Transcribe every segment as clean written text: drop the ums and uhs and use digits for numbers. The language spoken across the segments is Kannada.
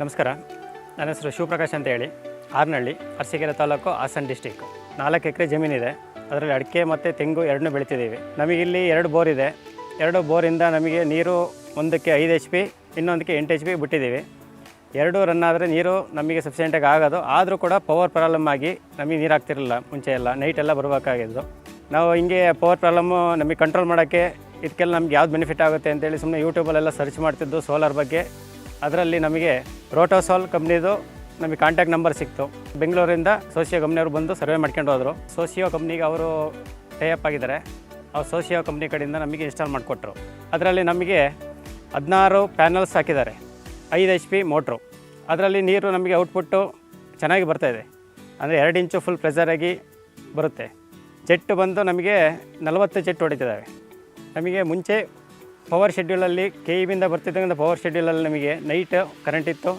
ನಮಸ್ಕಾರ. ನನ್ನ ಹೆಸರು ಶಿವಪ್ರಕಾಶ್ ಅಂತ ಹೇಳಿ, ಆರ್ನಹಳ್ಳಿ, ಅರಸೀಕೆರೆ ತಾಲೂಕು, ಹಾಸನ ಡಿಸ್ಟಿಕ್ಕು. 4 ಎಕರೆ ಜಮೀನಿದೆ. ಅದರಲ್ಲಿ ಅಡಿಕೆ ಮತ್ತು ತೆಂಗು ಎರಡನ್ನೂ ಬೆಳಿತಿದ್ದೀವಿ. ನಮಗಿಲ್ಲಿ 2 ಬೋರ್ ಇದೆ. 2 ಬೋರಿಂದ ನಮಗೆ ನೀರು ಒಂದಕ್ಕೆ 5 HP, ಇನ್ನೊಂದಕ್ಕೆ 8 HP ಬಿಟ್ಟಿದ್ದೀವಿ. 2 ರನ್ ಆದರೆ ನೀರು ನಮಗೆ ಸಫಿಷಿಯೆಂಟಾಗಿ ಆಗೋದು. ಆದರೂ ಕೂಡ ಪವರ್ ಪ್ರಾಬ್ಲಮ್ ಆಗಿ ನಮಗೆ ನೀರು ಆಗ್ತಿರಲಿಲ್ಲ. ಮುಂಚೆ ಎಲ್ಲ ನೈಟೆಲ್ಲ ಬರಬೇಕಾಗಿದ್ದು. ನಾವು ಹಿಂಗೆ ಪವರ್ ಪ್ರಾಬ್ಲಮ್ಮು ನಮಗೆ ಕಂಟ್ರೋಲ್ ಮಾಡೋಕ್ಕೆ ಇದಕ್ಕೆಲ್ಲ ನಮ್ಗೆ ಯಾವ್ದು ಬೆನಿಫಿಟ್ ಆಗುತ್ತೆ ಅಂತೇಳಿ ಸುಮ್ಮನೆ ಯೂಟ್ಯೂಬಲ್ಲೆಲ್ಲ ಸರ್ಚ್ ಮಾಡ್ತಿದ್ದು ಸೋಲಾರ್ ಬಗ್ಗೆ. ಅದರಲ್ಲಿ ನಮಗೆ ರೋಟೋಸಾಲ್ ಕಂಪ್ನಿದು ನಮಗೆ ಕಾಂಟ್ಯಾಕ್ಟ್ ನಂಬರ್ ಸಿಕ್ತು. ಬೆಂಗಳೂರಿಂದ ಸೋಸಿಯೋ ಕಂಪ್ನಿಯವರು ಬಂದು ಸರ್ವೆ ಮಾಡ್ಕೊಂಡು ಹೋದರು. ಸೋಸಿಯೋ ಕಂಪ್ನಿಗೆ ಅವರು ಟೈಅಪ್ ಆಗಿದ್ದಾರೆ. ಅವ್ರು ಸೋಸಿಯೋ ಕಂಪ್ನಿ ಕಡೆಯಿಂದ ನಮಗೆ ಇನ್ಸ್ಟಾಲ್ ಮಾಡಿಕೊಟ್ರು. ಅದರಲ್ಲಿ ನಮಗೆ 16 ಪ್ಯಾನಲ್ಸ್ ಹಾಕಿದ್ದಾರೆ, 5 HP ಮೋಟ್ರು. ಅದರಲ್ಲಿ ನೀರು ನಮಗೆ ಔಟ್ಪುಟ್ಟು ಚೆನ್ನಾಗಿ ಬರ್ತಾಯಿದೆ. ಅಂದರೆ 2 ಇಂಚು ಫುಲ್ ಪ್ರೆಷರಾಗಿ ಬರುತ್ತೆ. ಜೆಟ್ಟು ಬಂದು ನಮಗೆ 40 ಜೆಟ್ ಹೊಡಿತಿದ್ದಾವೆ. ನಮಗೆ ಮುಂಚೆ ಪವರ್ ಶೆಡ್ಯೂಲಲ್ಲಿ KEBಯಿಂದ ಬರ್ತಿದ್ದಂಥ ಪವರ್ ಶೆಡ್ಯೂಲಲ್ಲಿ ನಮಗೆ ನೈಟ್ ಕರೆಂಟ್ ಇತ್ತು.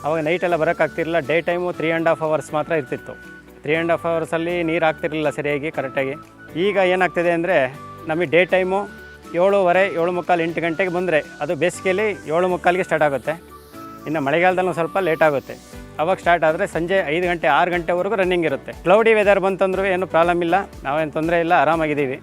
ಆವಾಗ ನೈಟೆಲ್ಲ ಬರೋಕ್ಕಾಗ್ತಿರಲಿಲ್ಲ. ಡೇ ಟೈಮು 3.5 hours ಮಾತ್ರ ಇರ್ತಿತ್ತು. 3.5 hours ನೀರು ಆಗ್ತಿರಲಿಲ್ಲ ಸರಿಯಾಗಿ ಕರೆಕ್ಟಾಗಿ. ಈಗ ಏನಾಗ್ತಿದೆ ಅಂದರೆ ನಮಗೆ ಡೇ ಟೈಮು 7:30, 7:45, 8 ಗಂಟೆಗೆ ಬಂದರೆ ಅದು ಬೇಸಿಗೆಯಲ್ಲಿ 7:45ಗೆ ಸ್ಟಾರ್ಟ್ ಆಗುತ್ತೆ. ಇನ್ನು ಮಳೆಗಾಲದಲ್ಲಿ ಸ್ವಲ್ಪ ಲೇಟ್ ಆಗುತ್ತೆ. ಅವಾಗ ಸ್ಟಾರ್ಟ್ ಆದರೆ ಸಂಜೆ 5 ಗಂಟೆ 6 ಗಂಟೆವರೆಗೂ ರನ್ನಿಂಗ್ ಇರುತ್ತೆ. ಕ್ಲೌಡಿ ವೆದರ್ ಬಂತಂದ್ರೂ ಏನು ಪ್ರಾಬ್ಲಮ್ ಇಲ್ಲ, ನಾವೇನು ತೊಂದರೆ ಇಲ್ಲ, ಆರಾಮಾಗಿದ್ದೀವಿ.